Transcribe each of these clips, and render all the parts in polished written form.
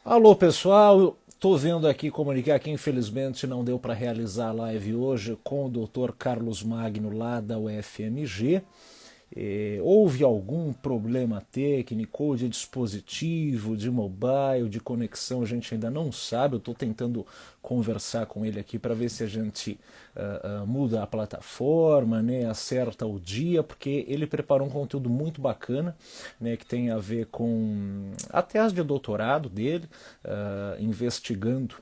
Alô pessoal, estou vendo aqui comunicar que infelizmente não deu para realizar a live hoje com o Dr. Carlos Magno lá da UFMG. Houve algum problema técnico ou de dispositivo, de mobile, de conexão, a gente ainda não sabe. Eu estou tentando conversar com ele aqui para ver se a gente muda a plataforma, né, acerta o dia, porque ele preparou um conteúdo muito bacana, né, que tem a ver com a tese de doutorado dele, investigando,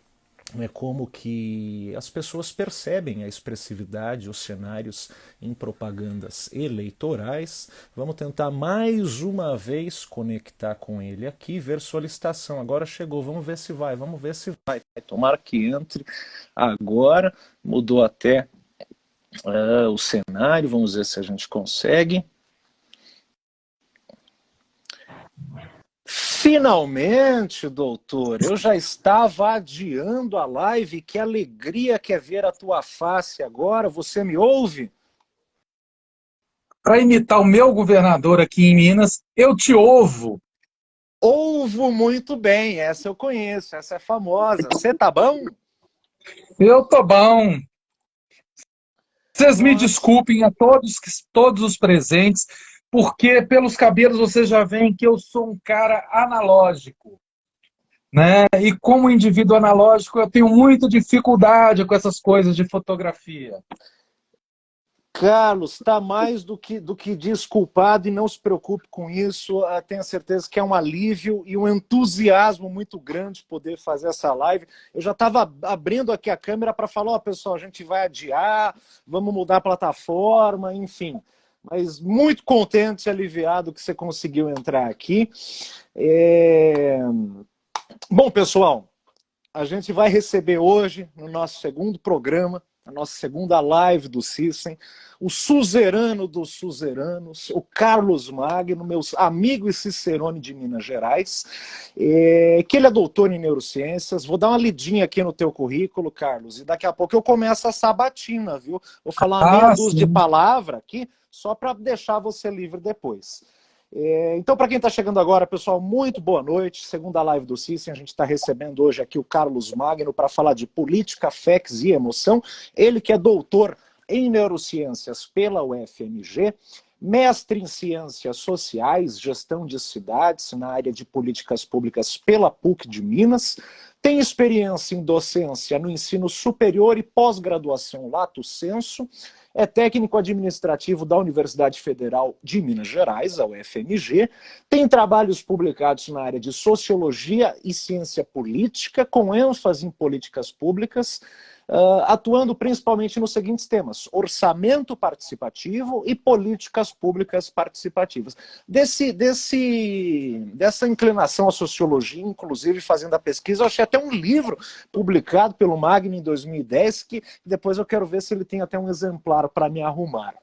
né, como que as pessoas percebem a expressividade, os cenários em propagandas eleitorais. Vamos tentar mais uma vez conectar com ele aqui, ver solicitação. Agora chegou, vamos ver se vai, vamos ver se vai. Tomara que entre agora. Mudou até o cenário, vamos ver se a gente consegue. Finalmente, doutor, eu já estava adiando a live. Que alegria que é ver a tua face agora. Você me ouve? Para imitar o meu governador aqui em Minas, eu te ouvo. Ouvo muito bem, essa eu conheço, essa é famosa. Você tá bom? Eu tô bom. Vocês me Nossa. desculpem a todos os presentes, porque pelos cabelos vocês já veem que eu sou um cara analógico, né? E como indivíduo analógico, eu tenho muita dificuldade com essas coisas de fotografia. Carlos, está mais do que desculpado e não se preocupe com isso. Tenho certeza que é um alívio e um entusiasmo muito grande poder fazer essa live. Eu já estava abrindo aqui a câmera para falar, ó, pessoal, a gente vai adiar, vamos mudar a plataforma, enfim. Mas muito contente e aliviado que você conseguiu entrar aqui. É... Bom, pessoal, a gente vai receber hoje, no nosso segundo programa, a nossa segunda live do Cissem, o suzerano dos suzeranos, o Carlos Magno, meu amigo e cicerone de Minas Gerais, que ele é doutor em neurociências. Vou dar uma lidinha aqui no teu currículo, Carlos, e daqui a pouco eu começo a sabatina, viu? Vou falar uma meia Ah, dúzia de sim. palavras aqui, só para deixar você livre depois. Então, para quem está chegando agora, pessoal, muito boa noite. Segunda live do Cissem, a gente está recebendo hoje aqui o Carlos Magno para falar de política, fé e emoção. Ele que é doutor em neurociências pela UFMG, mestre em ciências sociais, gestão de cidades na área de políticas públicas pela PUC de Minas, tem experiência em docência no ensino superior e pós-graduação lato sensu, é técnico administrativo da Universidade Federal de Minas Gerais, a UFMG, tem trabalhos publicados na área de sociologia e ciência política, com ênfase em políticas públicas, atuando principalmente nos seguintes temas: orçamento participativo e políticas públicas participativas. Dessa inclinação à sociologia, inclusive fazendo a pesquisa, eu achei até um livro publicado pelo Magno em 2010, que depois eu quero ver se ele tem até um exemplar para me arrumar.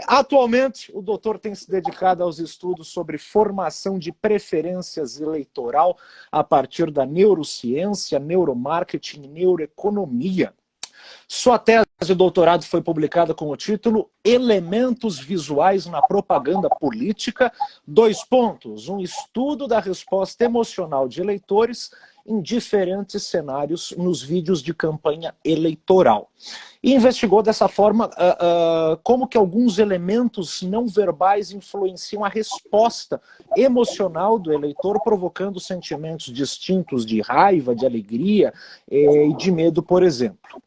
Atualmente, o doutor tem se dedicado aos estudos sobre formação de preferências eleitoral a partir da neurociência, neuromarketing e neuroeconomia. Sua tese de doutorado foi publicada com o título Elementos Visuais na Propaganda Política, dois pontos, um estudo da resposta emocional de eleitores em diferentes cenários nos vídeos de campanha eleitoral. E investigou dessa forma como que alguns elementos não verbais influenciam a resposta emocional do eleitor, provocando sentimentos distintos de raiva, de alegria e de medo, por exemplo.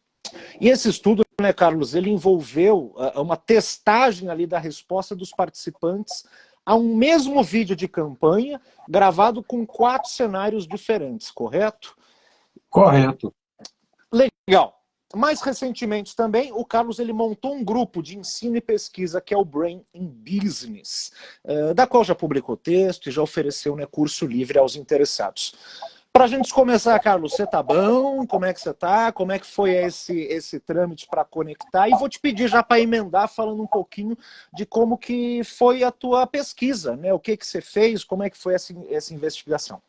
E esse estudo, né, Carlos, ele envolveu uma testagem ali da resposta dos participantes a um mesmo vídeo de campanha gravado com 4 cenários diferentes, correto? Correto. Legal. Mais recentemente também, o Carlos ele montou um grupo de ensino e pesquisa que é o Brain in Business, da qual já publicou texto e já ofereceu, né, curso livre aos interessados. Para a gente começar, Carlos, você tá bom? Como é que você tá? Como é que foi esse trâmite para conectar? E vou te pedir já para emendar falando um pouquinho de como que foi a tua pesquisa, né? O que que você fez, como é que foi essa investigação?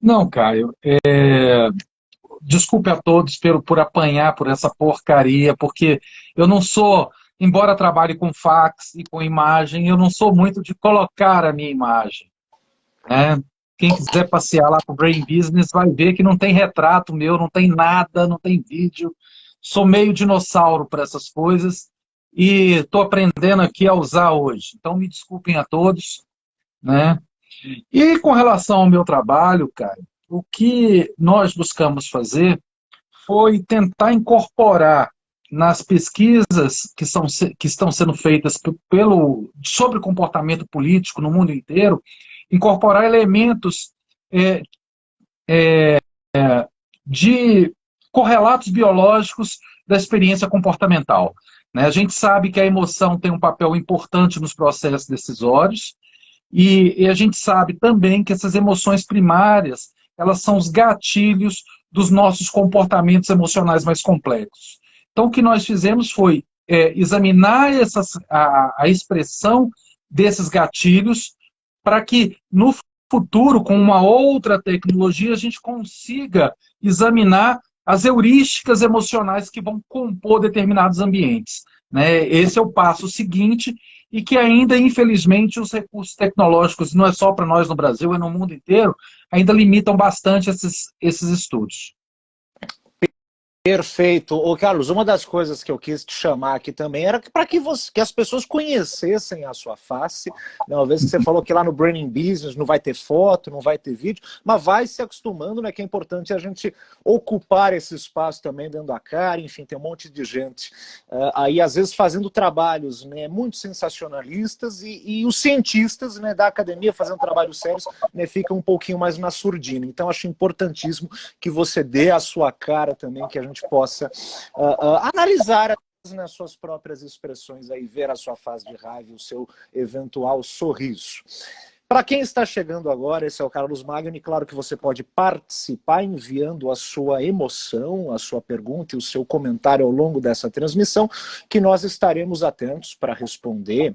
Não, Caio, desculpe a todos por apanhar por essa porcaria, porque eu não sou, embora trabalhe com fax e com imagem, eu não sou muito de colocar a minha imagem, né? Quem quiser passear lá pro Brain Business vai ver que não tem retrato meu, não tem nada, não tem vídeo. Sou meio dinossauro para essas coisas e estou aprendendo aqui a usar hoje. Então me desculpem a todos, né? E com relação ao meu trabalho, cara, o que nós buscamos fazer foi tentar incorporar nas pesquisas que estão sendo feitas sobre comportamento político no mundo inteiro, incorporar elementos é, de correlatos biológicos da experiência comportamental. Né? A gente sabe que a emoção tem um papel importante nos processos decisórios, e a gente sabe também que essas emoções primárias, elas são os gatilhos dos nossos comportamentos emocionais mais complexos. Então, o que nós fizemos foi examinar a expressão desses gatilhos para que, no futuro, com uma outra tecnologia, a gente consiga examinar as heurísticas emocionais que vão compor determinados ambientes. Né? Esse é o passo seguinte, e que ainda, infelizmente, os recursos tecnológicos, não é só para nós no Brasil, é no mundo inteiro, ainda limitam bastante esses estudos. Perfeito. Ô, Carlos, uma das coisas que eu quis te chamar aqui também era para que as pessoas conhecessem a sua face. Uma vez que você falou que lá no Branding Business não vai ter foto, não vai ter vídeo, mas vai se acostumando, né? Que é importante a gente ocupar esse espaço também dando a cara. Enfim, tem um monte de gente aí, às vezes, fazendo trabalhos, né, muito sensacionalistas e os cientistas, né, da academia fazendo trabalhos sérios, né, ficam um pouquinho mais na surdina. Então, acho importantíssimo que você dê a sua cara também, que a gente possa analisar nas suas próprias expressões, aí, ver a sua fase de raiva e o seu eventual sorriso. Para quem está chegando agora, esse é o Carlos Magno, e claro que você pode participar enviando a sua emoção, a sua pergunta e o seu comentário ao longo dessa transmissão, que nós estaremos atentos para responder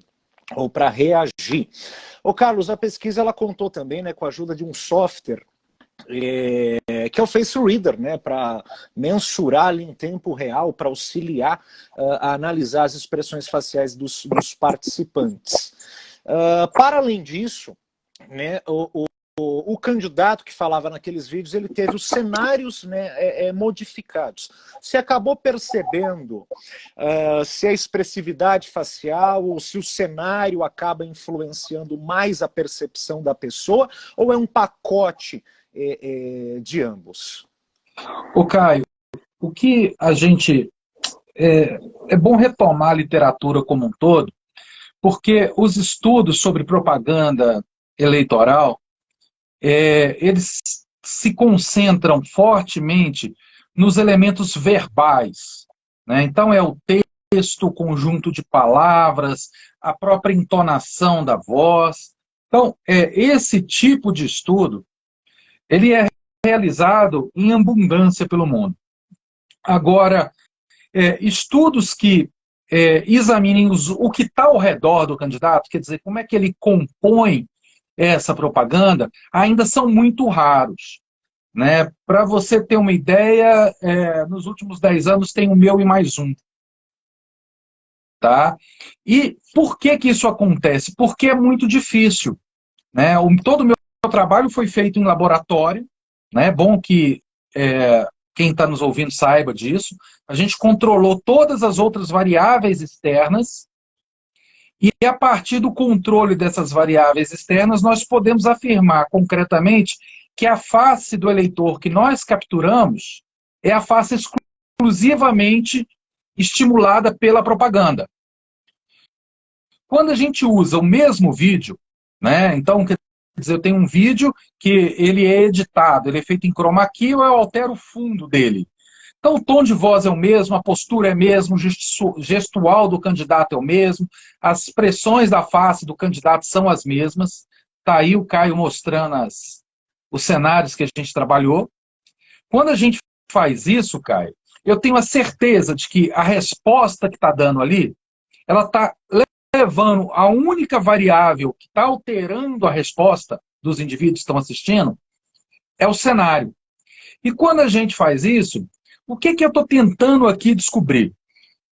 ou para reagir. Ô Carlos, a pesquisa ela contou também, né, com a ajuda de um software que é o Face Reader, né, para mensurar ali em tempo real, para auxiliar a analisar as expressões faciais dos participantes. Para além disso, né, o candidato que falava naqueles vídeos, ele teve os cenários, né, modificados. Você acabou percebendo se a expressividade facial ou se o cenário acaba influenciando mais a percepção da pessoa, ou é um pacote de ambos? Ô Caio, o que a gente... É bom retomar a literatura como um todo, porque os estudos sobre propaganda eleitoral, eles se concentram fortemente nos elementos verbais. Né? Então é o texto, o conjunto de palavras, a própria entonação da voz. Então, esse tipo de estudo, ele é realizado em abundância pelo mundo. Agora, estudos que examinem o que está ao redor do candidato, quer dizer, como é que ele compõe essa propaganda, ainda são muito raros. Né? Para você ter uma ideia, nos últimos 10 anos tem o meu e mais um. Tá? E por que isso acontece? Porque é muito difícil. Né? Todo o meu trabalho foi feito em laboratório, né? É bom que quem está nos ouvindo saiba disso. A gente controlou todas as outras variáveis externas, e a partir do controle dessas variáveis externas, nós podemos afirmar concretamente que a face do eleitor que nós capturamos é a face exclusivamente estimulada pela propaganda. Quando a gente usa o mesmo vídeo, né, então, quer dizer, eu tenho um vídeo que ele é editado, ele é feito em chroma key, eu altero o fundo dele. Então, o tom de voz é o mesmo, a postura é o mesmo, o gestual do candidato é o mesmo, as expressões da face do candidato são as mesmas. Está aí o Caio mostrando os cenários que a gente trabalhou. Quando a gente faz isso, Caio, eu tenho a certeza de que a resposta que está dando ali, ela está levando a única variável que está alterando a resposta dos indivíduos que estão assistindo, é o cenário. E quando a gente faz isso, o que eu estou tentando aqui descobrir?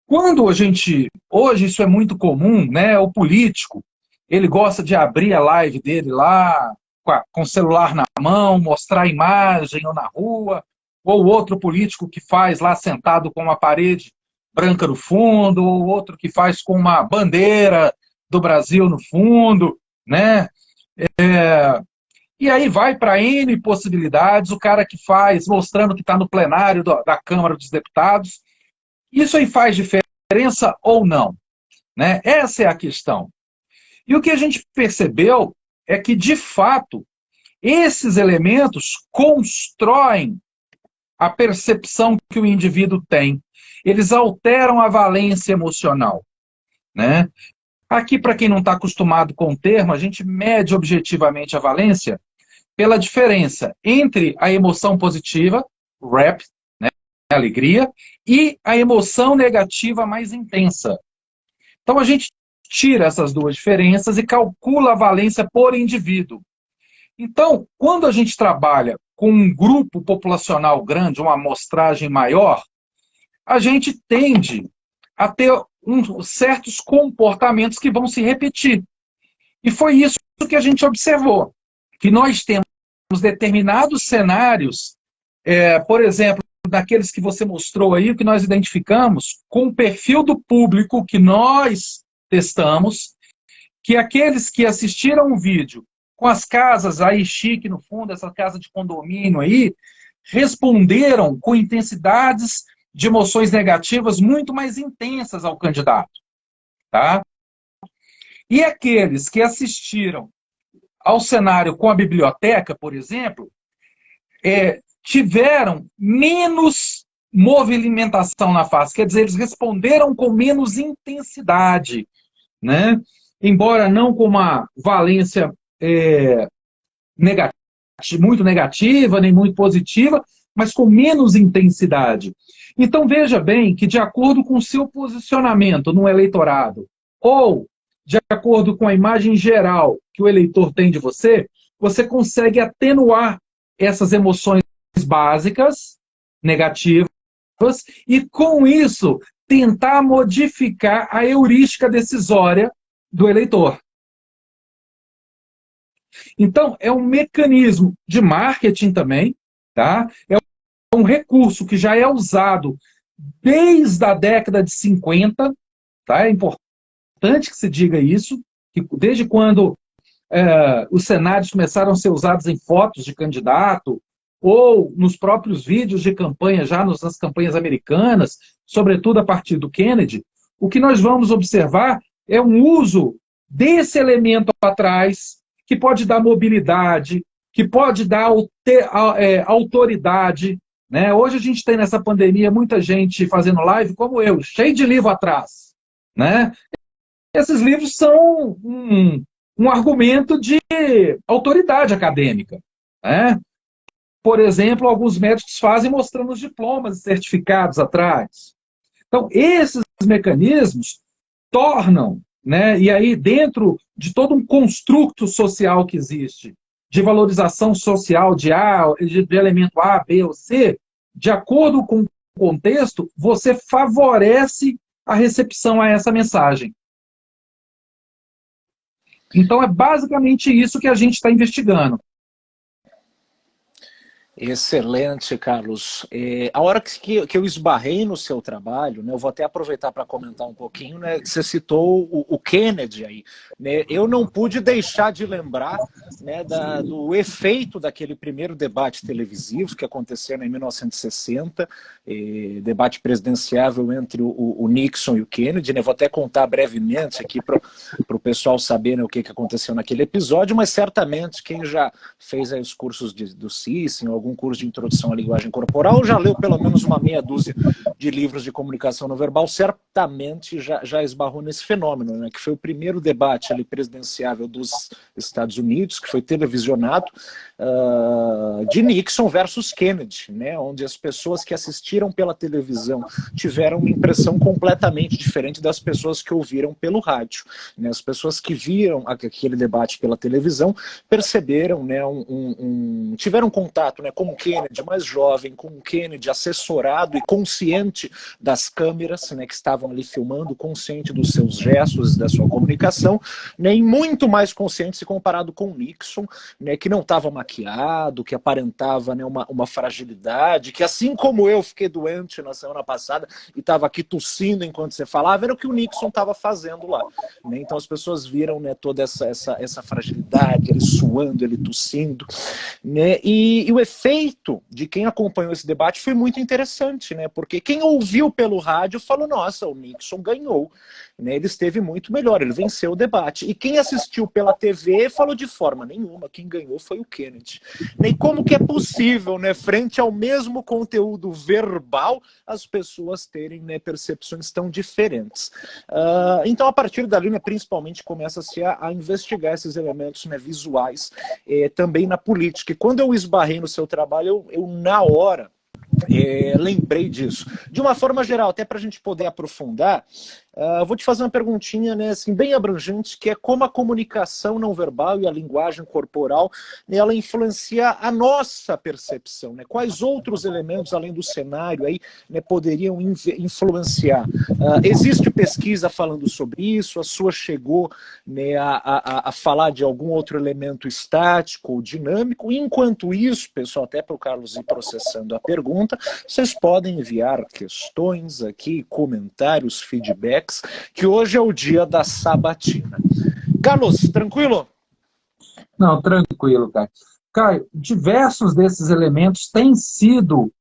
Quando a gente... Hoje isso é muito comum, né? O político, ele gosta de abrir a live dele lá, com o celular na mão, mostrar a imagem ou na rua, ou outro político que faz lá sentado com uma parede branca no fundo, ou outro que faz com uma bandeira do Brasil no fundo, né? E aí vai para N possibilidades, o cara que faz mostrando que está no plenário da Câmara dos Deputados. Isso aí faz diferença ou não? Né? Essa é a questão. E o que a gente percebeu é que, de fato, esses elementos constroem a percepção que o indivíduo tem. Eles alteram a valência emocional. Né? Aqui, para quem não está acostumado com o termo, a gente mede objetivamente a valência pela diferença entre a emoção positiva, rap, né, alegria, e a emoção negativa mais intensa. Então a gente tira essas duas diferenças e calcula a valência por indivíduo. Então, quando a gente trabalha com um grupo populacional grande, uma amostragem maior, a gente tende a ter certos comportamentos que vão se repetir. E foi isso que a gente observou, que nós temos determinados cenários, por exemplo, daqueles que você mostrou aí, o que nós identificamos com o perfil do público que nós testamos, que aqueles que assistiram o vídeo com as casas aí chique no fundo, essa casa de condomínio aí, responderam com intensidades de emoções negativas muito mais intensas ao candidato. Tá? E aqueles que assistiram ao cenário com a biblioteca, por exemplo, tiveram menos movimentação na face, quer dizer, eles responderam com menos intensidade, né? Embora não com uma valência muito negativa, nem muito positiva, mas com menos intensidade. Então veja bem que, de acordo com o seu posicionamento no eleitorado, ou de acordo com a imagem geral que o eleitor tem de você, você consegue atenuar essas emoções básicas, negativas, e com isso tentar modificar a heurística decisória do eleitor. Então, é um mecanismo de marketing também, tá? É um recurso que já é usado desde a década de 50, tá? É importante que se diga isso, que desde quando os cenários começaram a ser usados em fotos de candidato, ou nos próprios vídeos de campanha, já nas campanhas americanas, sobretudo a partir do Kennedy, o que nós vamos observar é um uso desse elemento atrás, que pode dar mobilidade, que pode dar autoridade. Né? Hoje a gente tem nessa pandemia muita gente fazendo live, como eu, cheio de livro atrás. Né? Esses livros são um argumento de autoridade acadêmica. Né? Por exemplo, alguns médicos fazem mostrando os diplomas e certificados atrás. Então, esses mecanismos tornam, né, e aí dentro de todo um construto social que existe, de valorização social de elemento A, B ou C, de acordo com o contexto, você favorece a recepção a essa mensagem. Então, é basicamente isso que a gente está investigando. Excelente, Carlos. A hora que eu esbarrei no seu trabalho, né, eu vou até aproveitar para comentar um pouquinho, né, que você citou o Kennedy aí. Né, eu não pude deixar de lembrar, né, do efeito daquele primeiro debate televisivo que aconteceu em 1960, debate presidenciável entre o Nixon e o Kennedy. Né, vou até contar brevemente aqui para o pessoal saber, né, o que aconteceu naquele episódio, mas certamente quem já fez aí os cursos do CICEN, algum curso de introdução à linguagem corporal, já leu pelo menos uma meia dúzia de livros de comunicação não verbal, certamente já esbarrou nesse fenômeno, né, que foi o primeiro debate ali presidenciável dos Estados Unidos, que foi televisionado, de Nixon versus Kennedy, né, onde as pessoas que assistiram pela televisão tiveram uma impressão completamente diferente das pessoas que ouviram pelo rádio. Né, as pessoas que viram aquele debate pela televisão perceberam, né, tiveram contato, né, com o Kennedy mais jovem, com o Kennedy assessorado e consciente das câmeras, né, que estavam ali filmando, consciente dos seus gestos, da sua comunicação, né, e muito mais consciente se comparado com o Nixon, né, que não estava maquiado, que aparentava, né, uma fragilidade, que assim como eu fiquei doente na semana passada e estava aqui tossindo enquanto você falava, era o que o Nixon estava fazendo lá. Né? Então as pessoas viram, né, toda essa fragilidade, ele suando, ele tossindo. Né? E o efeito de quem acompanhou esse debate foi muito interessante, né? Porque quem ouviu pelo rádio falou, nossa, o Nixon ganhou. Né? Ele esteve muito melhor, ele venceu o debate. E quem assistiu pela TV falou de forma nenhuma, quem ganhou foi o Kennedy. E como que é possível, né, frente ao mesmo conteúdo verbal, as pessoas terem, né, percepções tão diferentes? Então, a partir dali, né, principalmente, começa-se a investigar esses elementos, né, visuais, também na política. E quando eu esbarrei no seu trabalho, eu na hora, lembrei disso. De uma forma geral, até para a gente poder aprofundar, vou te fazer uma perguntinha, né, assim, bem abrangente, que é como a comunicação não verbal e a linguagem corporal, né, ela influencia a nossa percepção, né? Quais outros elementos, além do cenário, aí, né, poderiam influenciar? Existe pesquisa falando sobre isso? A sua chegou, né, a falar de algum outro elemento estático ou dinâmico? Enquanto isso, pessoal, até para o Carlos ir processando a pergunta, vocês podem enviar questões aqui, comentários, feedbacks, que hoje é o dia da sabatina. Carlos, tranquilo? Não, tranquilo, Caio. Caio, diversos desses elementos têm sido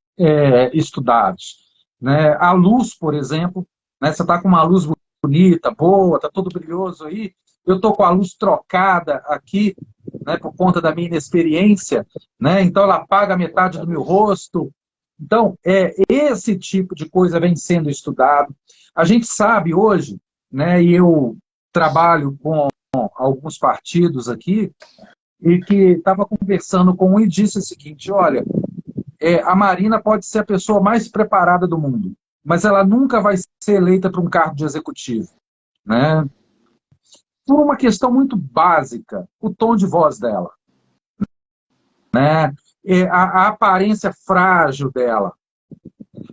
estudados. Né? A luz, por exemplo, né? Você está com uma luz bonita, boa, está todo brilhoso aí, eu estou com a luz trocada aqui, né, por conta da minha inexperiência, né? Então ela apaga metade do meu rosto. Então, esse tipo de coisa vem sendo estudado. A gente sabe hoje, né, e eu trabalho com alguns partidos aqui, e que estava conversando com um e disse o seguinte, olha, a Marina pode ser a pessoa mais preparada do mundo, mas ela nunca vai ser eleita para um cargo de executivo. Né? Por uma questão muito básica, o tom de voz dela. Né? A aparência frágil dela.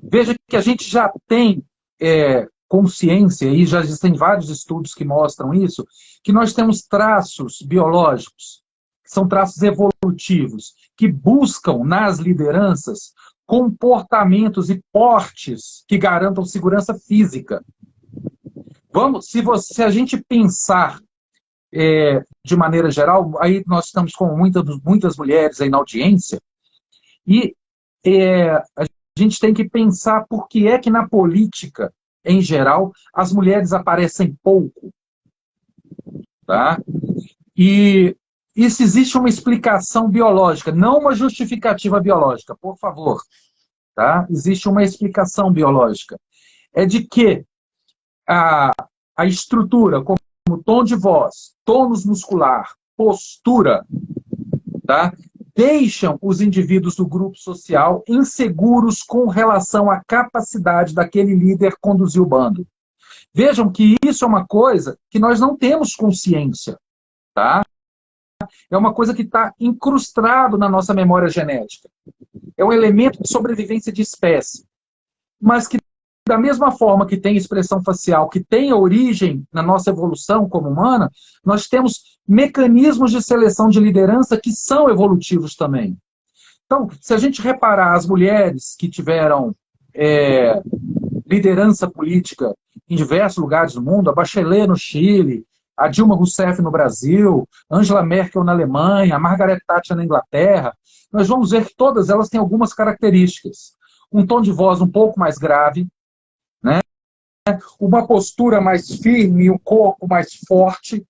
Veja que a gente já tem consciência, e já existem vários estudos que mostram isso, que nós temos traços biológicos, que são traços evolutivos, que buscam nas lideranças comportamentos e portes que garantam segurança física. Se a gente pensar de maneira geral, aí nós estamos com muitas mulheres aí na audiência, e a gente tem que pensar por que é que na política, em geral, as mulheres aparecem pouco. Tá? E isso existe uma explicação biológica, não uma justificativa biológica, por favor. Tá? Existe uma explicação biológica. É de que a estrutura, como tom de voz, tônus muscular, postura, tá? Deixam os indivíduos do grupo social inseguros com relação à capacidade daquele líder conduzir o bando. Vejam que isso é uma coisa que nós não temos consciência. Tá? É uma coisa que está incrustado na nossa memória genética. É um elemento de sobrevivência de espécie. Mas que, da mesma forma que tem expressão facial, que tem origem na nossa evolução como humana, nós temos mecanismos de seleção de liderança que são evolutivos também. Então, se a gente reparar as mulheres que tiveram liderança política em diversos lugares do mundo, a Bachelet no Chile, a Dilma Rousseff no Brasil, Angela Merkel na Alemanha, a Margaret Thatcher na Inglaterra, nós vamos ver que todas elas têm algumas características. Um tom de voz um pouco mais grave, né? Uma postura mais firme, um corpo mais forte.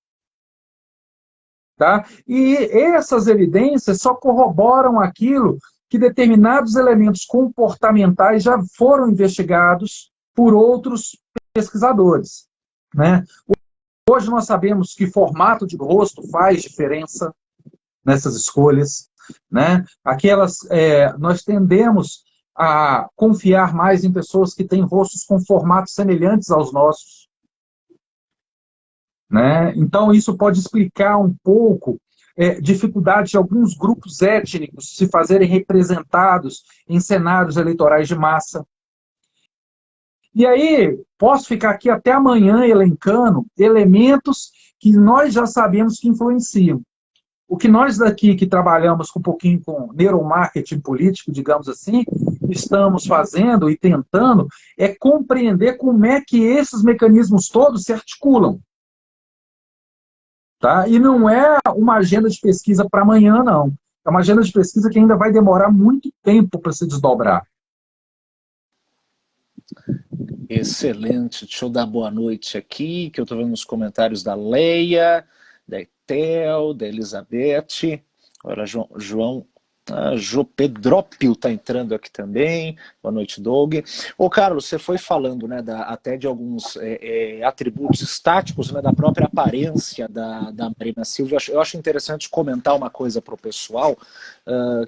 Tá? E essas evidências só corroboram aquilo que determinados elementos comportamentais já foram investigados por outros pesquisadores. Né? Hoje nós sabemos que formato de rosto faz diferença nessas escolhas. Né? Nós tendemos a confiar mais em pessoas que têm rostos com formatos semelhantes aos nossos. Né? Então, isso pode explicar um pouco dificuldade de alguns grupos étnicos se fazerem representados em cenários eleitorais de massa. E aí, posso ficar aqui até amanhã elencando elementos que nós já sabemos que influenciam. O que nós daqui, que trabalhamos um pouquinho com neuromarketing político, digamos assim, estamos fazendo e tentando é compreender como é que esses mecanismos todos se articulam. Tá? E não é uma agenda de pesquisa para amanhã, não. É uma agenda de pesquisa que ainda vai demorar muito tempo para se desdobrar. Excelente. Deixa eu dar boa noite aqui, que eu estou vendo nos comentários da Leia, da Etel, da Elizabeth. Olha, João Jopedrópio está entrando aqui também. Boa noite, Doug. Ô, Carlos, você foi falando, né, até de alguns atributos estáticos, né, da própria aparência da Marina Silva. Eu acho interessante comentar uma coisa para o pessoal,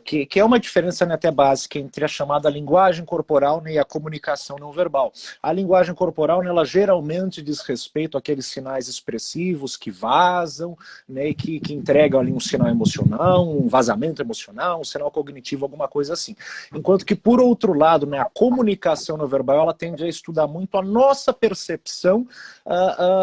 que é uma diferença, né, até básica entre a chamada linguagem corporal, né, e a comunicação não verbal. A linguagem corporal, né, ela geralmente diz respeito àqueles sinais expressivos que vazam, né, e que entregam ali um sinal emocional, um vazamento emocional, um sinal cognitivo, alguma coisa assim. Enquanto que, por outro lado, né, a comunicação não verbal, ela tende a estudar muito a nossa percepção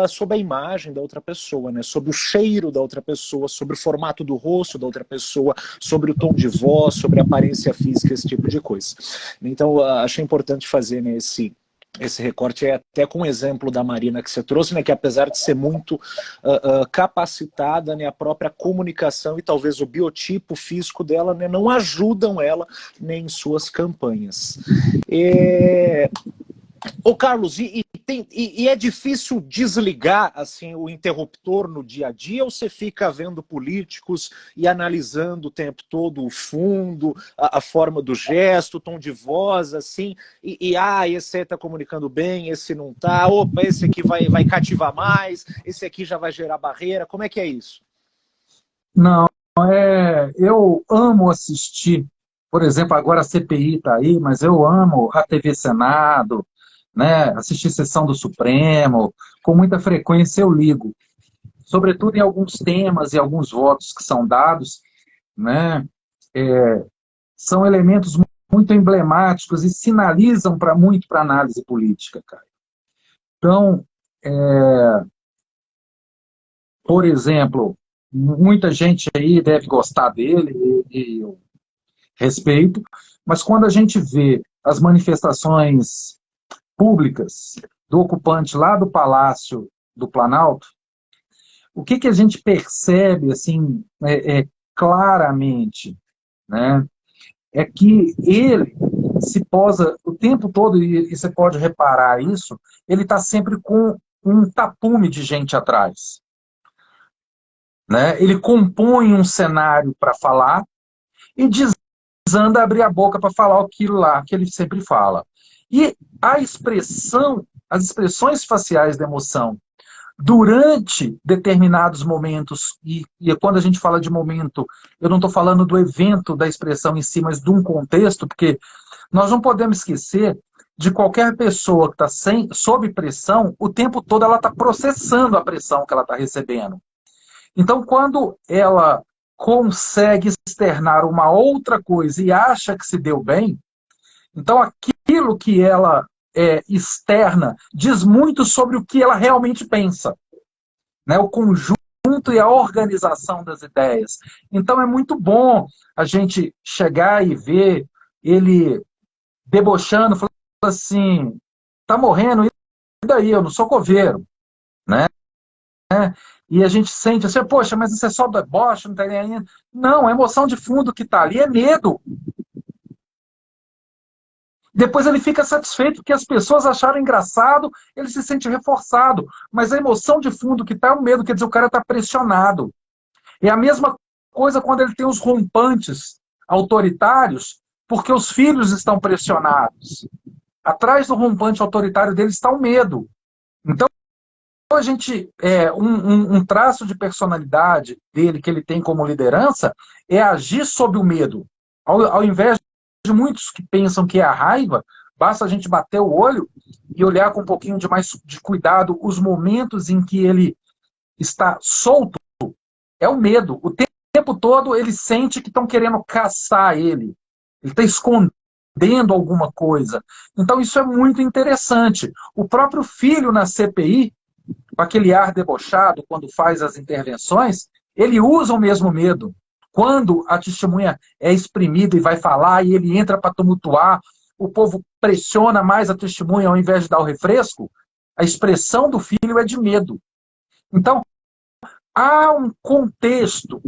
sobre a imagem da outra pessoa, né, sobre o cheiro da outra pessoa, sobre o formato do rosto da outra pessoa, sobre o tom de voz, sobre a aparência física, esse tipo de coisa. Então, achei importante fazer, né, esse recorte até com o exemplo da Marina que você trouxe, né, que apesar de ser muito capacitada, né, a própria comunicação e talvez o biotipo físico dela, né, não ajudam ela nem em suas campanhas. Ô Carlos, e é difícil desligar assim, o interruptor no dia a dia, ou você fica vendo políticos e analisando o tempo todo o fundo, a forma do gesto, o tom de voz, assim, esse aí está comunicando bem, esse não está, opa, esse aqui vai cativar mais, esse aqui já vai gerar barreira, como é que é isso? Não, eu amo assistir, por exemplo, agora a CPI está aí, mas eu amo a TV Senado, né, assistir sessão do Supremo, com muita frequência eu ligo, sobretudo em alguns temas e alguns votos que são dados, né, são elementos muito emblemáticos e sinalizam muito para análise política, cara. Então, por exemplo, muita gente aí deve gostar dele, e eu respeito, mas quando a gente vê as manifestações públicas do ocupante lá do Palácio do Planalto, o que a gente percebe assim, claramente, né, é que ele se posa o tempo todo, e você pode reparar isso, ele está sempre com um tapume de gente atrás. Né? Ele compõe um cenário para falar e desanda abrir a boca para falar aquilo lá que ele sempre fala. E as expressões faciais da emoção durante determinados momentos, e quando a gente fala de momento, eu não estou falando do evento da expressão em si, mas de um contexto, porque nós não podemos esquecer de qualquer pessoa que está sob pressão, o tempo todo ela está processando a pressão que ela está recebendo. Então, quando ela consegue externar uma outra coisa e acha que se deu bem, então aquilo que ela externa diz muito sobre o que ela realmente pensa, né? O conjunto e a organização das ideias. Então é muito bom a gente chegar e ver ele debochando, falando assim, tá morrendo, e daí? Eu não sou coveiro, né? E a gente sente assim, poxa, mas isso é só deboche, não tem nem... Não, a emoção de fundo que está ali é medo. Depois ele fica satisfeito porque as pessoas acharam engraçado, ele se sente reforçado. Mas a emoção de fundo que está é o medo, quer dizer, o cara está pressionado. É a mesma coisa quando ele tem os rompantes autoritários, porque os filhos estão pressionados. Atrás do rompante autoritário dele está o medo. Então, a gente, um traço de personalidade dele que ele tem como liderança é agir sob o medo. Ao invés de muitos que pensam que é a raiva, basta a gente bater o olho e olhar com um pouquinho de mais de cuidado os momentos em que ele está solto, é o medo. O tempo tempo todo ele sente que estão querendo caçar ele. Ele está escondendo alguma coisa. Então isso é muito interessante. O próprio filho na CPI, com aquele ar debochado, quando faz as intervenções, ele usa o mesmo medo. Quando a testemunha é exprimida e vai falar, e ele entra para tumultuar, o povo pressiona mais a testemunha ao invés de dar o refresco, a expressão do filho é de medo. Então, há um contexto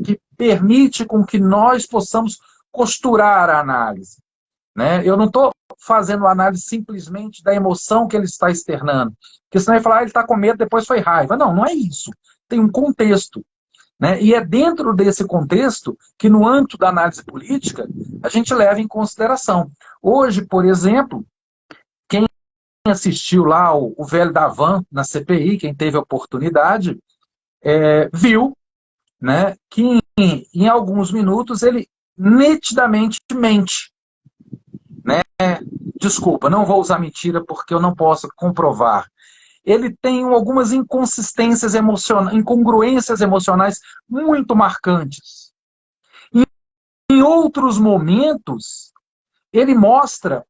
que permite com que nós possamos costurar a análise. Né? Eu não estou fazendo análise simplesmente da emoção que ele está externando. Porque senão ele vai falar, ele está com medo, depois foi raiva. Não, não é isso. Tem um contexto. Né? E é dentro desse contexto que, no âmbito da análise política, a gente leva em consideração. Hoje, por exemplo, quem assistiu lá o velho da Van na CPI, quem teve a oportunidade, viu, né, que em alguns minutos ele nitidamente mente. Né? Desculpa, não vou usar mentira porque eu não posso comprovar. Ele tem algumas inconsistências emocionais, incongruências emocionais muito marcantes. Em outros momentos, ele mostra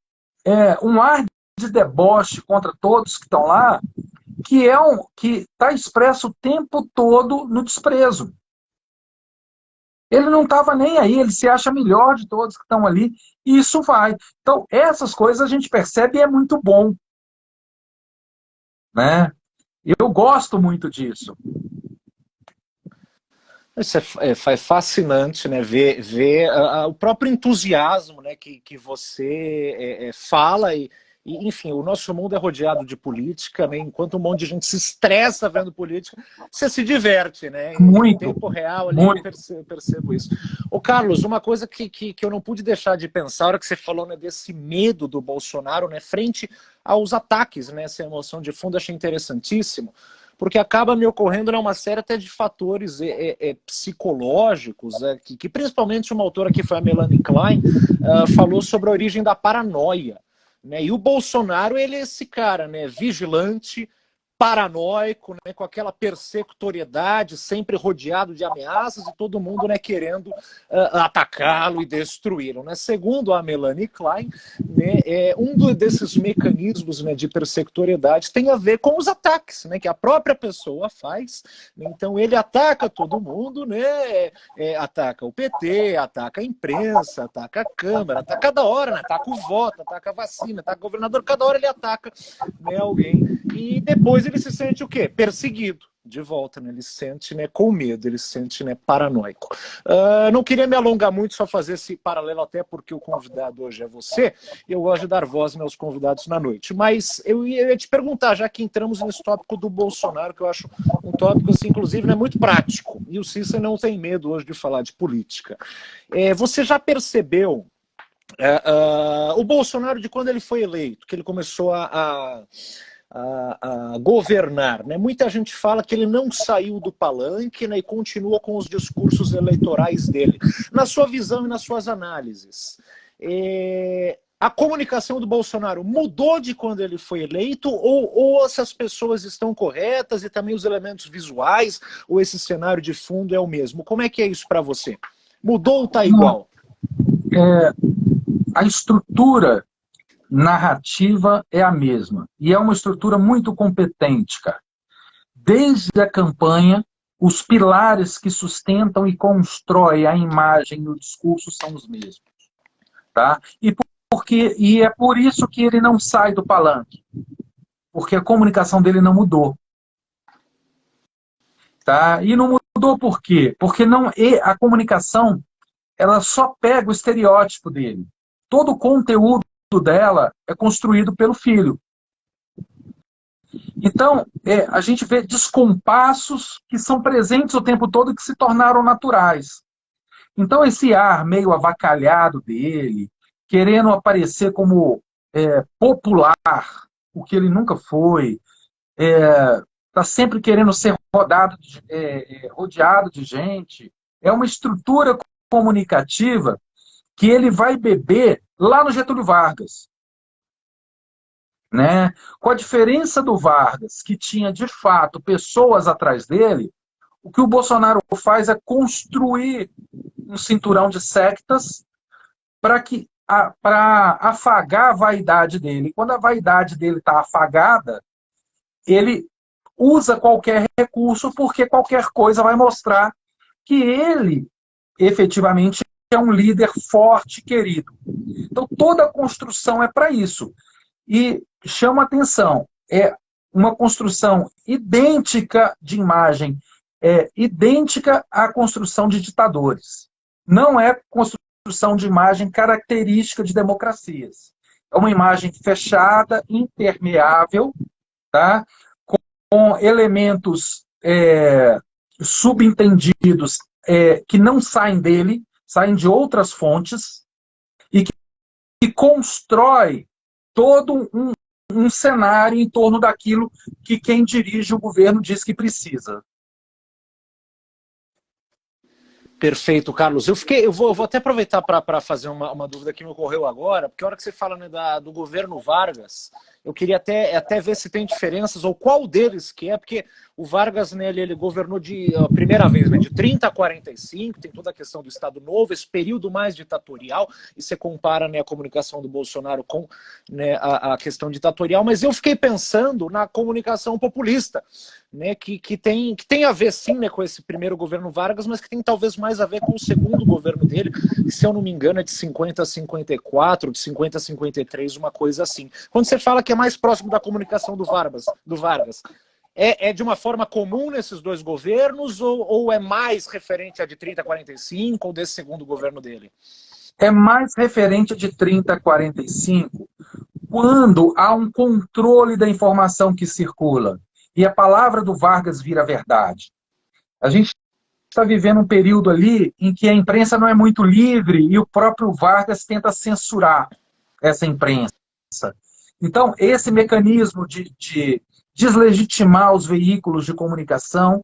um ar de deboche contra todos que estão lá, que está expresso o tempo todo no desprezo. Ele não estava nem aí, ele se acha melhor de todos que estão ali, e isso vai. Então, essas coisas a gente percebe e é muito bom. Né? Eu gosto muito disso. Isso é fascinante, né? Ver o próprio entusiasmo, né, que você fala enfim, o nosso mundo é rodeado de política, né? Enquanto um monte de gente se estressa vendo política, você se diverte, né? Muito, em tempo real ali muito. eu percebo isso. Ô Carlos, uma coisa que eu não pude deixar de pensar, a hora que você falou, né, desse medo do Bolsonaro, né, frente aos ataques, né, essa emoção de fundo, achei interessantíssimo, porque acaba me ocorrendo uma série até de fatores psicológicos, que principalmente uma autora que foi a Melanie Klein, falou sobre a origem da paranoia. Né? E o Bolsonaro, ele é esse cara, né, vigilante, paranoico, né, com aquela persecutoriedade, sempre rodeado de ameaças e todo mundo, né, querendo atacá-lo e destruí-lo. Né? Segundo a Melanie Klein, né, desses mecanismos, né, de persecutoriedade tem a ver com os ataques, né, que a própria pessoa faz. Então ele ataca todo mundo, né, ataca o PT, ataca a imprensa, ataca a Câmara, ataca cada hora, né, ataca o voto, ataca a vacina, ataca o governador, cada hora ele ataca, né, alguém. E depois ele se sente o quê? Perseguido. De volta, né? Ele se sente, né, com medo, ele se sente, né, paranoico. Não queria me alongar muito, só fazer esse paralelo, até porque o convidado hoje é você. Eu gosto de dar voz aos meus convidados na noite. Mas eu ia te perguntar, já que entramos nesse tópico do Bolsonaro, que eu acho um tópico, assim, inclusive, né, muito prático. E o Cícero não tem medo hoje de falar de política. Você já percebeu o Bolsonaro de quando ele foi eleito, que ele começou a governar, né? Muita gente fala que ele não saiu do palanque, né, e continua com os discursos eleitorais dele. Na sua visão e nas suas análises, a comunicação do Bolsonaro mudou de quando ele foi eleito, ou se as pessoas estão corretas e também os elementos visuais, ou esse cenário de fundo é o mesmo? Como é que é isso para você? Mudou ou está igual? A estrutura narrativa é a mesma. E é uma estrutura muito competente, cara. Desde a campanha, os pilares que sustentam e constroem a imagem e o discurso são os mesmos. Tá? E é por isso que ele não sai do palanque. Porque a comunicação dele não mudou. Tá? E não mudou por quê? Porque a comunicação ela só pega o estereótipo dele. Todo o conteúdo dela é construído pelo filho. Então, a gente vê descompassos que são presentes o tempo todo e que se tornaram naturais. Então, esse ar meio avacalhado dele, querendo aparecer como popular, o que ele nunca foi, está sempre querendo ser rodeado de gente, é uma estrutura comunicativa que ele vai beber lá no Getúlio Vargas. Né? Com a diferença do Vargas, que tinha de fato pessoas atrás dele, O que o Bolsonaro faz é construir um cinturão de sectas para afagar a vaidade dele. Quando a vaidade dele está afagada, ele usa qualquer recurso, porque qualquer coisa vai mostrar que ele, efetivamente, é um líder forte, querido. Então, toda a construção é para isso. E chama atenção, é uma construção idêntica de imagem, idêntica à construção de ditadores. Não é construção de imagem característica de democracias. É uma imagem fechada, impermeável, tá? Com elementos subentendidos que não saem dele, saem de outras fontes, e que constrói todo um cenário em torno daquilo que quem dirige o governo diz que precisa. Perfeito, Carlos. Eu vou até aproveitar para fazer uma dúvida que me ocorreu agora, porque a hora que você fala, né, do governo Vargas, eu queria até ver se tem diferenças, ou qual deles que é, porque o Vargas, né, ele governou a primeira vez, né, de 30 a 45, tem toda a questão do Estado Novo, esse período mais ditatorial, e você compara, né, a comunicação do Bolsonaro com, né, a questão ditatorial, mas eu fiquei pensando na comunicação populista, né, que tem a ver sim, né, com esse primeiro governo Vargas, mas que tem talvez mais a ver com o segundo governo dele, que, se eu não me engano, é de 50 a 54, de 50 a 53, uma coisa assim. Quando você fala que é mais próximo da comunicação do Vargas, é de uma forma comum nesses dois governos, ou é mais referente a de 30 a 45, ou desse segundo governo dele? É mais referente de 30 a 45, quando há um controle da informação que circula e a palavra do Vargas vira verdade. A gente está vivendo um período ali em que a imprensa não é muito livre e o próprio Vargas tenta censurar essa imprensa. Então, esse mecanismo de deslegitimar os veículos de comunicação,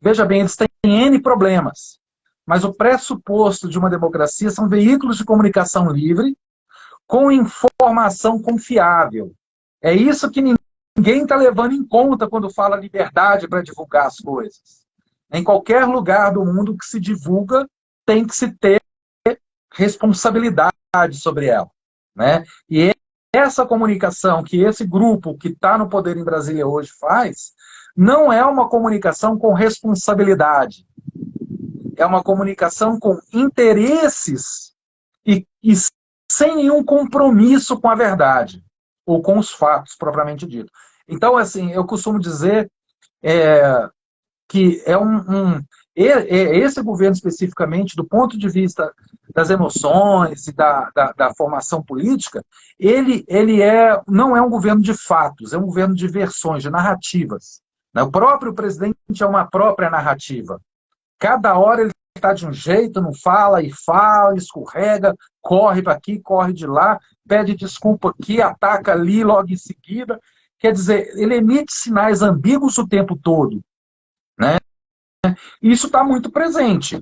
veja bem, eles têm N problemas, mas o pressuposto de uma democracia são veículos de comunicação livre com informação confiável. É isso que ninguém está levando em conta quando fala liberdade para divulgar as coisas. Em qualquer lugar do mundo que se divulga, tem que se ter responsabilidade sobre ela, né? E essa comunicação que esse grupo que está no poder em Brasília hoje faz, não é uma comunicação com responsabilidade. É uma comunicação com interesses e sem nenhum compromisso com a verdade, ou com os fatos, propriamente dito. Então, assim, eu costumo dizer que esse governo, especificamente, do ponto de vista das emoções e da formação política, ele não é um governo de fatos, é um governo de versões, de narrativas. O próprio presidente é uma própria narrativa. Cada hora ele está de um jeito, não fala, escorrega, corre para aqui, corre de lá, pede desculpa aqui, ataca ali logo em seguida. Quer dizer, ele emite sinais ambíguos o tempo todo, né? E isso está muito presente.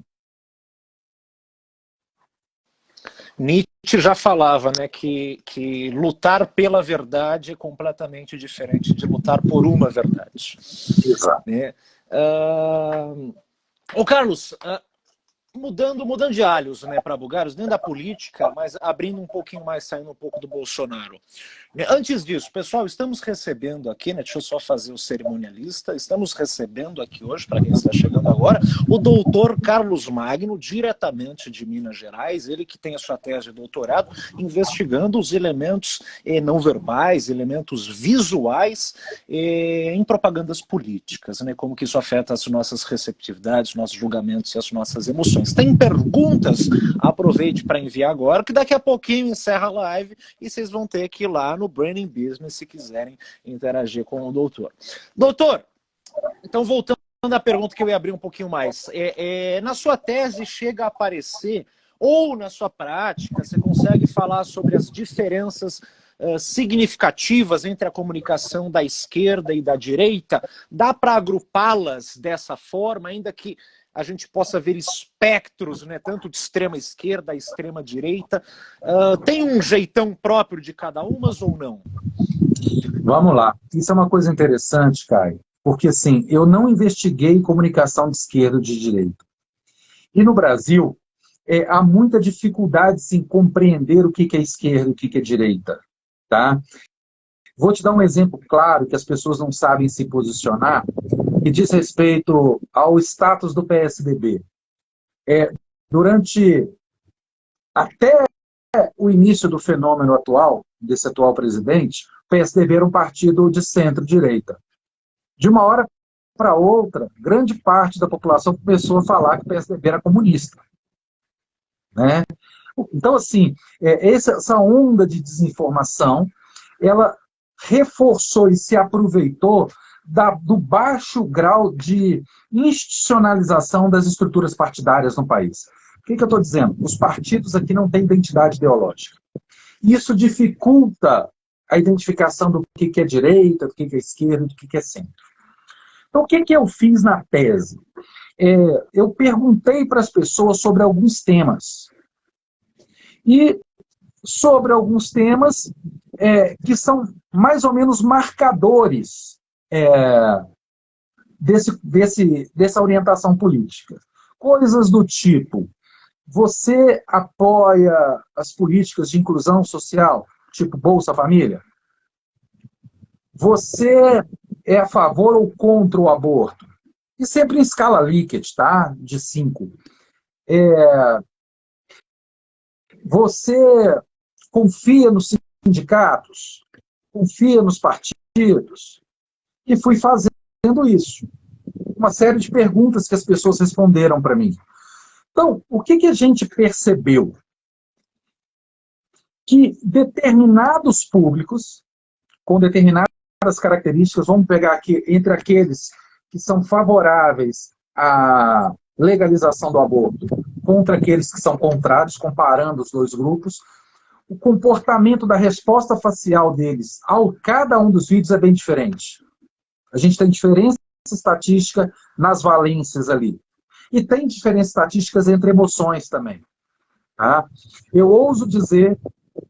Nietzsche já falava, né, que lutar pela verdade é completamente diferente de lutar por uma verdade. Exato. Né? Ô Carlos, mudando de alhos, né, para Bugalhos, dentro da política, mas abrindo um pouquinho mais, saindo um pouco do Bolsonaro. Antes disso, pessoal, estamos recebendo aqui, né, deixa eu só fazer o cerimonialista, estamos recebendo aqui hoje, para quem está chegando agora, o doutor Carlos Magno, diretamente de Minas Gerais, ele que tem a sua tese de doutorado, investigando os elementos não verbais, elementos visuais em propagandas políticas, né, como que isso afeta as nossas receptividades, nossos julgamentos e as nossas emoções. Tem perguntas? Aproveite para enviar agora, que daqui a pouquinho encerra a live e vocês vão ter que ir lá no Branding Business se quiserem interagir com o doutor. Doutor, então voltando à pergunta que eu ia abrir um pouquinho mais. Na sua tese chega a aparecer, ou na sua prática, você consegue falar sobre as diferenças significativas entre a comunicação da esquerda e da direita? Dá para agrupá-las dessa forma, ainda que a gente possa ver espectros, né, tanto de extrema esquerda a extrema direita? Tem um jeitão próprio de cada uma ou não? Vamos lá. Isso é uma coisa interessante, Caio, porque assim, eu não investiguei comunicação de esquerda ou de direita. E no Brasil, há muita dificuldade em compreender o que é esquerda e o que é direita. Tá? Vou te dar um exemplo claro que as pessoas não sabem se posicionar, que diz respeito ao status do PSDB. Durante até o início do fenômeno atual, desse atual presidente, o PSDB era um partido de centro-direita. De uma hora para outra, grande parte da população começou a falar que o PSDB era comunista. Né? Então, assim, essa onda de desinformação, ela reforçou e se aproveitou do baixo grau de institucionalização das estruturas partidárias no país. O que eu estou dizendo? Os partidos aqui não têm identidade ideológica. Isso dificulta a identificação do que é direita, do que é esquerda, do que é centro. Então, o que eu fiz na tese? Eu perguntei para as pessoas sobre alguns temas. E sobre alguns temas que são mais ou menos marcadores dessa orientação política. Coisas do tipo: você apoia as políticas de inclusão social, tipo Bolsa Família? Você é a favor ou contra o aborto? E sempre em escala Likert, tá? De 5. Você confia nos sindicatos? Confia nos partidos? E fui fazendo isso. Uma série de perguntas que as pessoas responderam para mim. Então, o que a gente percebeu? Que determinados públicos, com determinadas características, vamos pegar aqui entre aqueles que são favoráveis à legalização do aborto, contra aqueles que são contrários, comparando os dois grupos, o comportamento da resposta facial deles ao cada um dos vídeos é bem diferente. A gente tem diferença estatística nas valências ali. E tem diferenças estatísticas entre emoções também. Tá? Eu ouso dizer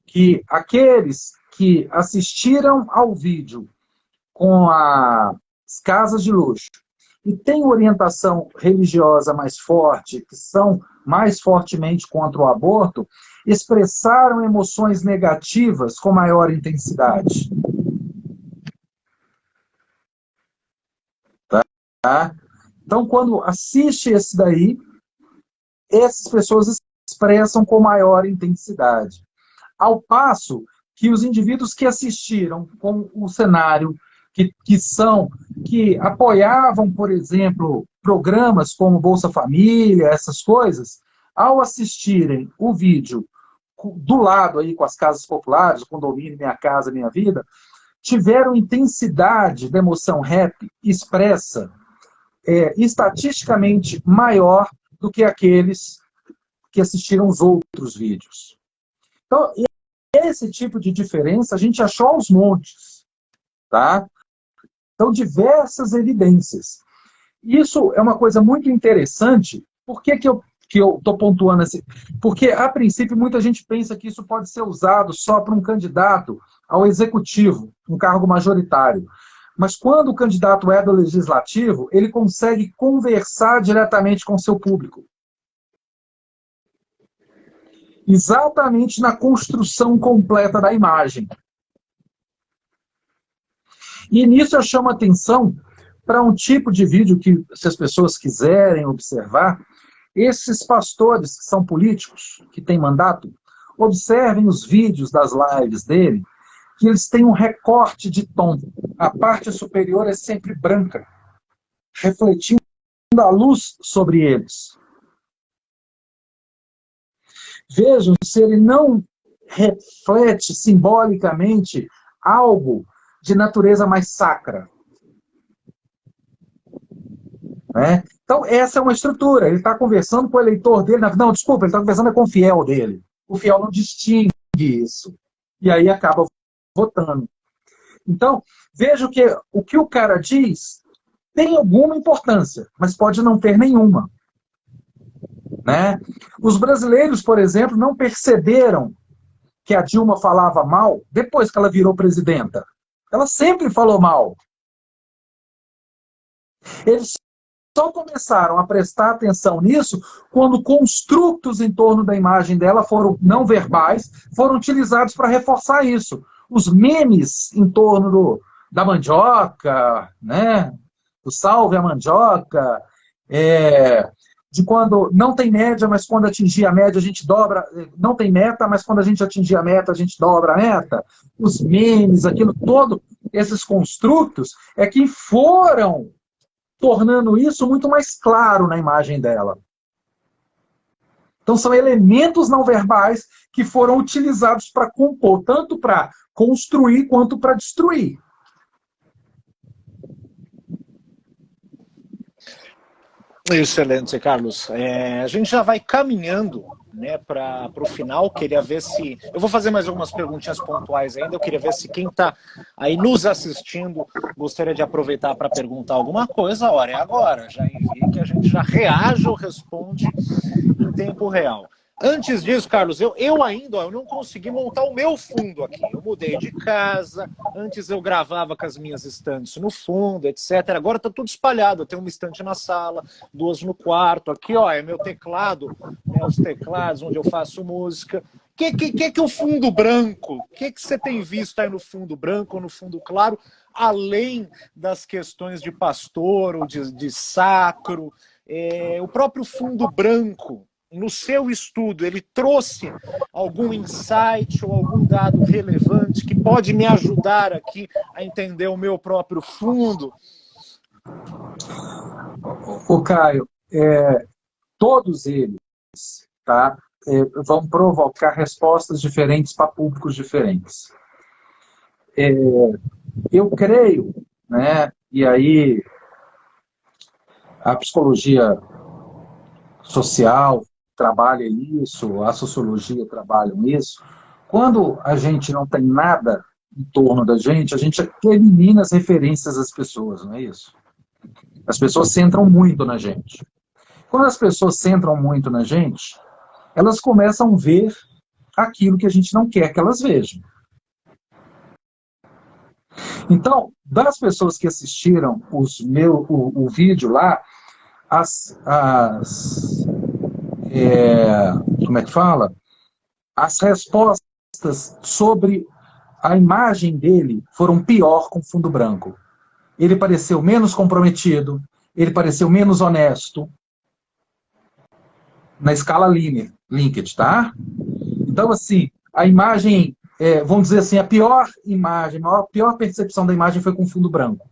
que aqueles que assistiram ao vídeo com as casas de luxo e têm orientação religiosa mais forte, que são mais fortemente contra o aborto, expressaram emoções negativas com maior intensidade. Tá? Então, quando assiste esse daí, essas pessoas expressam com maior intensidade. Ao passo que os indivíduos que assistiram com o cenário, que apoiavam, por exemplo, programas como Bolsa Família, essas coisas, ao assistirem o vídeo do lado aí com as casas populares, o condomínio Minha Casa Minha Vida, tiveram intensidade da emoção rap expressa estatisticamente maior do que aqueles que assistiram os outros vídeos. Então, esse tipo de diferença a gente achou aos montes. Tá? Então, diversas evidências. Isso é uma coisa muito interessante. Por que eu estou pontuando assim? Porque, a princípio, muita gente pensa que isso pode ser usado só para um candidato ao executivo, um cargo majoritário. Mas quando o candidato é do legislativo, ele consegue conversar diretamente com o seu público. Exatamente na construção completa da imagem. E nisso eu chamo a atenção para um tipo de vídeo que, se as pessoas quiserem observar, esses pastores que são políticos, que têm mandato, observem os vídeos das lives dele, que eles têm um recorte de tom. A parte superior é sempre branca, refletindo a luz sobre eles. Vejam se ele não reflete simbolicamente algo de natureza mais sacra. Né? Então, essa é uma estrutura. Ele está conversando com o eleitor dele. Não, desculpa, ele está conversando com o fiel dele. O fiel não distingue isso. E aí acaba votando. Então, veja que o que o cara diz tem alguma importância, mas pode não ter nenhuma. Né? Os brasileiros, por exemplo, não perceberam que a Dilma falava mal depois que ela virou presidenta. Ela sempre falou mal. Eles só começaram a prestar atenção nisso quando construtos em torno da imagem dela foram não verbais, foram utilizados para reforçar isso. Os memes em torno da mandioca, né? Do salve a mandioca, de quando não tem média, mas quando atingir a média a gente dobra, não tem meta, mas quando a gente atingir a meta a gente dobra a meta. Os memes, aquilo todo, esses construtos é que foram tornando isso muito mais claro na imagem dela. Então são elementos não verbais que foram utilizados para compor, tanto para construir quanto para destruir. Excelente, Carlos. A gente já vai caminhando, né, para o final. Queria ver se... Eu vou fazer mais algumas perguntinhas pontuais ainda. Eu queria ver se quem está aí nos assistindo gostaria de aproveitar para perguntar alguma coisa. A hora é agora. Já envie que a gente já reage ou responde em tempo real. Antes disso, Carlos, eu ainda eu não consegui montar o meu fundo aqui. Eu mudei de casa, antes eu gravava com as minhas estantes no fundo, etc. Agora está tudo espalhado. Eu tenho uma estante na sala, 2 no quarto. Aqui, ó, é meu teclado, né, os teclados onde eu faço música. Que o fundo branco? O que você tem visto aí no fundo branco ou no fundo claro, além das questões de pastor ou de sacro? O próprio fundo branco, no seu estudo, ele trouxe algum insight ou algum dado relevante que pode me ajudar aqui a entender o meu próprio fundo? O Caio, todos eles, tá, vão provocar respostas diferentes para públicos diferentes. Eu creio, né, e aí a psicologia social trabalha isso, a sociologia trabalha isso. Quando a gente não tem nada em torno da gente, a gente elimina as referências das pessoas, não é isso? As pessoas centram muito na gente. Quando as pessoas centram muito na gente, elas começam a ver aquilo que a gente não quer que elas vejam. Então, das pessoas que assistiram o vídeo lá, como é que fala? As respostas sobre a imagem dele foram pior com fundo branco. Ele pareceu menos comprometido, ele pareceu menos honesto, na escala Likert, tá? Então, assim, a imagem, vamos dizer assim, a pior imagem, a pior percepção da imagem foi com fundo branco.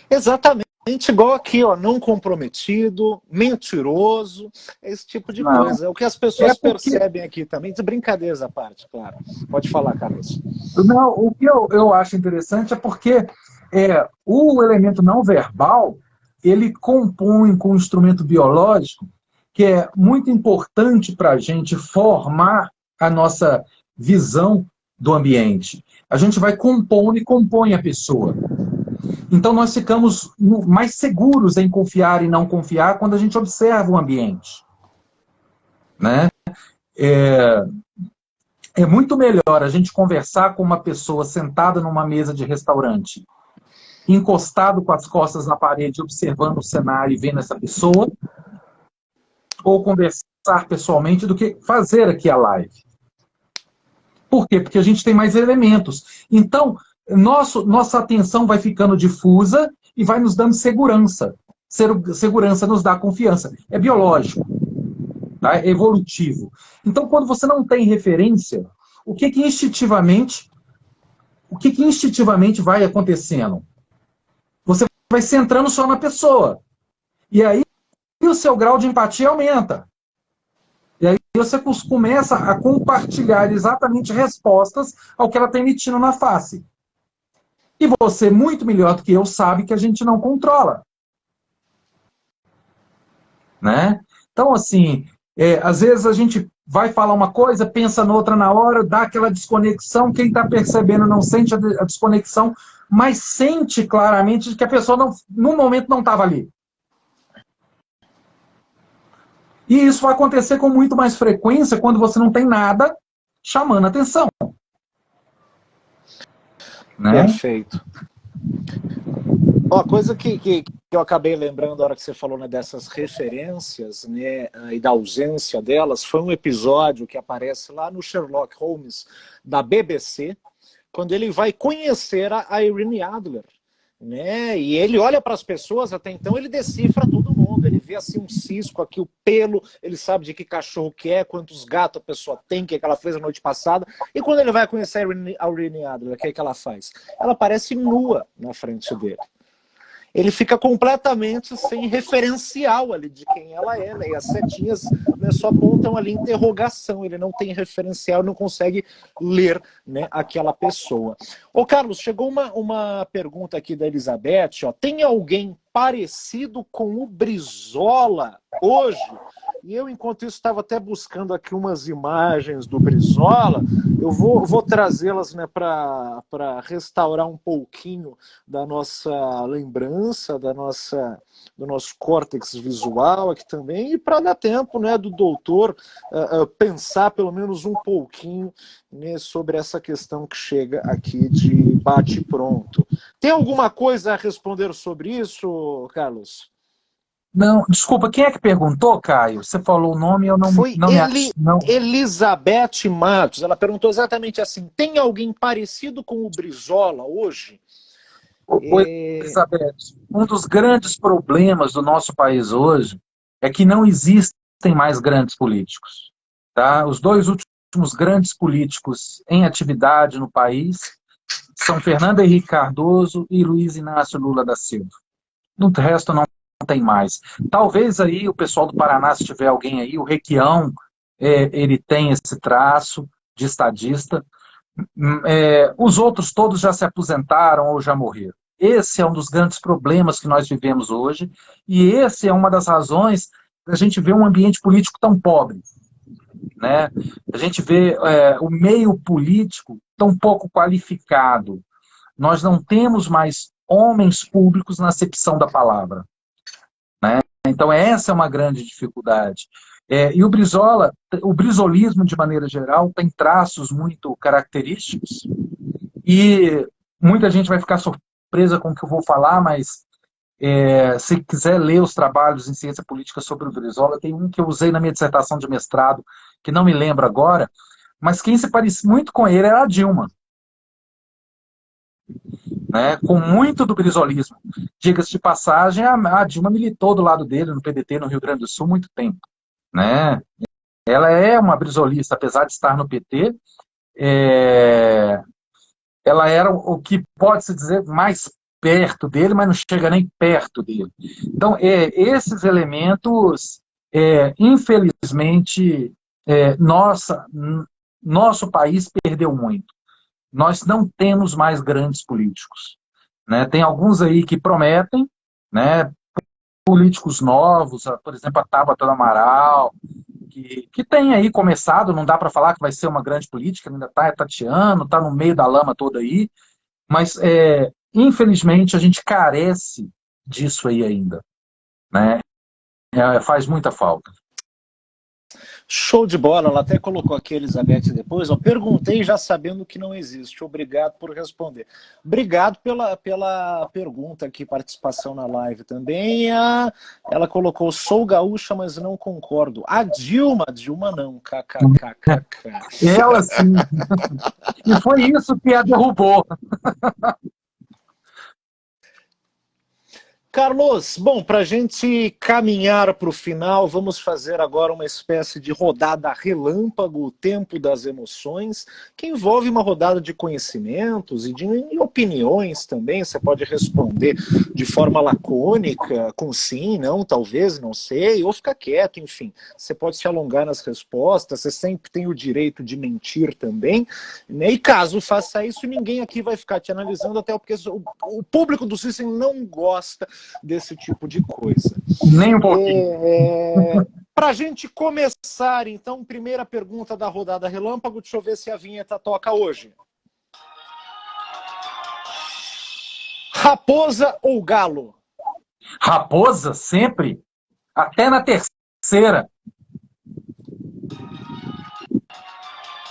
Exatamente, igual aqui, ó, não comprometido, mentiroso, esse tipo de coisa. É o que as pessoas percebem aqui também, de brincadeiras à parte, claro. Pode falar, Carlos. Não, o que eu acho interessante é porque o elemento não verbal, ele compõe com um instrumento biológico que é muito importante para a gente formar a nossa visão do ambiente. A gente vai compondo e compõe a pessoa. Então nós ficamos mais seguros em confiar e não confiar quando a gente observa o ambiente. Né? É muito melhor a gente conversar com uma pessoa sentada numa mesa de restaurante, encostado com as costas na parede, observando o cenário e vendo essa pessoa, ou conversar pessoalmente, do que fazer aqui a live. Por quê? Porque a gente tem mais elementos. Então, nossa atenção vai ficando difusa e vai nos dando segurança. Segurança nos dá confiança. É biológico, tá? É evolutivo. Então, quando você não tem referência, o que instintivamente vai acontecendo? Você vai centrando só na pessoa. E aí o seu grau de empatia aumenta. E aí você começa a compartilhar exatamente respostas ao que ela está emitindo na face. E você, muito melhor do que eu, sabe que a gente não controla. Né? Então, assim, às vezes a gente vai falar uma coisa, pensa noutra na hora, dá aquela desconexão, quem está percebendo não sente a desconexão, mas sente claramente que a pessoa, no momento, não estava ali. E isso vai acontecer com muito mais frequência quando você não tem nada chamando a atenção. Né? Perfeito. Uma coisa que eu acabei lembrando na hora que você falou, né, dessas referências, né, e da ausência delas, foi um episódio que aparece lá no Sherlock Holmes da BBC, quando ele vai conhecer a Irene Adler, né? E ele olha para as pessoas, até então ele decifra todo mundo, ele vê assim um cisco aqui, o pelo, ele sabe de que cachorro que é, quantos gatos a pessoa tem, o que ela fez a noite passada, e quando ele vai conhecer a Irene Adler, o que é que ela faz? Ela aparece nua na frente dele. Ele fica completamente sem referencial ali de quem ela é, né? E as setinhas, né, só apontam ali interrogação, ele não tem referencial, não consegue ler, né, aquela pessoa. Ô Carlos, chegou uma pergunta aqui da Elizabeth, ó, tem alguém parecido com o Brizola hoje? E eu, enquanto isso, estava até buscando aqui umas imagens do Brizola, eu vou trazê-las, né, para restaurar um pouquinho da nossa lembrança, do nosso córtex visual aqui também, e para dar tempo, né, do doutor pensar pelo menos um pouquinho, né, sobre essa questão que chega aqui de bate-pronto. Tem alguma coisa a responder sobre isso, Carlos? Não, desculpa, quem é que perguntou, Caio? Você falou o nome e eu Foi não me... Não. Elizabeth Matos. Ela perguntou exatamente assim: tem alguém parecido com o Brizola hoje? Oi, Elizabeth, um dos grandes problemas do nosso país hoje é que não existem mais grandes políticos. Tá? Os dois últimos grandes políticos em atividade no país são Fernando Henrique Cardoso e Luiz Inácio Lula da Silva. No resto não tem mais. Talvez aí o pessoal do Paraná, se tiver alguém aí, o Requião, ele tem esse traço de estadista. Os outros todos já se aposentaram ou já morreram. Esse é um dos grandes problemas que nós vivemos hoje, e esse é uma das razões da gente ver um ambiente político tão pobre, né? A gente vê o meio político tão pouco qualificado. Nós não temos mais homens públicos na acepção da palavra, né? Então essa é uma grande dificuldade. E o Brizola, o brizolismo de maneira geral tem traços muito característicos, e muita gente vai ficar surpresa com o que eu vou falar, mas se quiser ler os trabalhos em ciência política sobre o Brizola, tem um que eu usei na minha dissertação de mestrado, que não me lembro agora, mas quem se parece muito com ele era a Dilma, né, com muito do brizolismo. Diga-se de passagem, a Dilma militou do lado dele no PDT no Rio Grande do Sul muito tempo, né? Ela é uma brizolista, apesar de estar no PT, ela era o que pode-se dizer mais perto dele, mas não chega nem perto dele. Então, esses elementos, infelizmente, nosso país perdeu muito. Nós não temos mais grandes políticos, né? Tem alguns aí que prometem, né? Políticos novos, por exemplo, a Tabata do Amaral, que tem aí começado, não dá para falar que vai ser uma grande política, ainda está tateando, está no meio da lama toda aí, mas infelizmente a gente carece disso aí ainda, né? Faz muita falta. Show de bola, ela até colocou aqui, Elizabeth, depois. Eu perguntei já sabendo que não existe. Obrigado por responder. Obrigado pela pergunta aqui, participação na live também. Ela colocou: sou gaúcha, mas não concordo. A Dilma não. KKKKK. Ela sim. E foi isso que a derrubou. Carlos, bom, para a gente caminhar para o final, vamos fazer agora uma espécie de rodada relâmpago, o tempo das emoções, que envolve uma rodada de conhecimentos e de opiniões também. Você pode responder de forma lacônica, com sim, não, talvez, não sei, ou ficar quieto, enfim. Você pode se alongar nas respostas, você sempre tem o direito de mentir também, né? E caso faça isso, ninguém aqui vai ficar te analisando, até porque o público do System não gosta desse tipo de coisa. Nem um pouquinho. Para a gente começar, então, primeira pergunta da rodada relâmpago, deixa eu ver se a vinheta toca hoje. Raposa ou galo? Raposa, sempre. Até na terceira.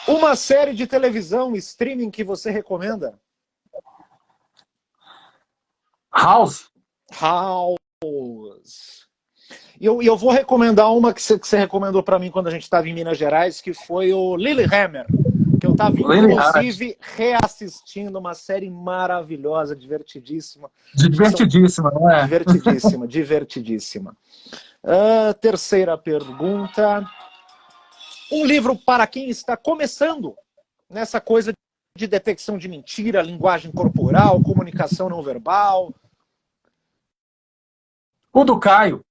Uma série de televisão, streaming que você recomenda? House? House. E eu vou recomendar uma que você recomendou para mim quando a gente estava em Minas Gerais, que foi o Lilyhammer, que eu estava inclusive reassistindo uma série maravilhosa, divertidíssima. Divertidíssima, não é? Divertidíssima, divertidíssima. Terceira pergunta. Um livro para quem está começando nessa coisa de detecção de mentira, linguagem corporal, comunicação não verbal. O do Caio.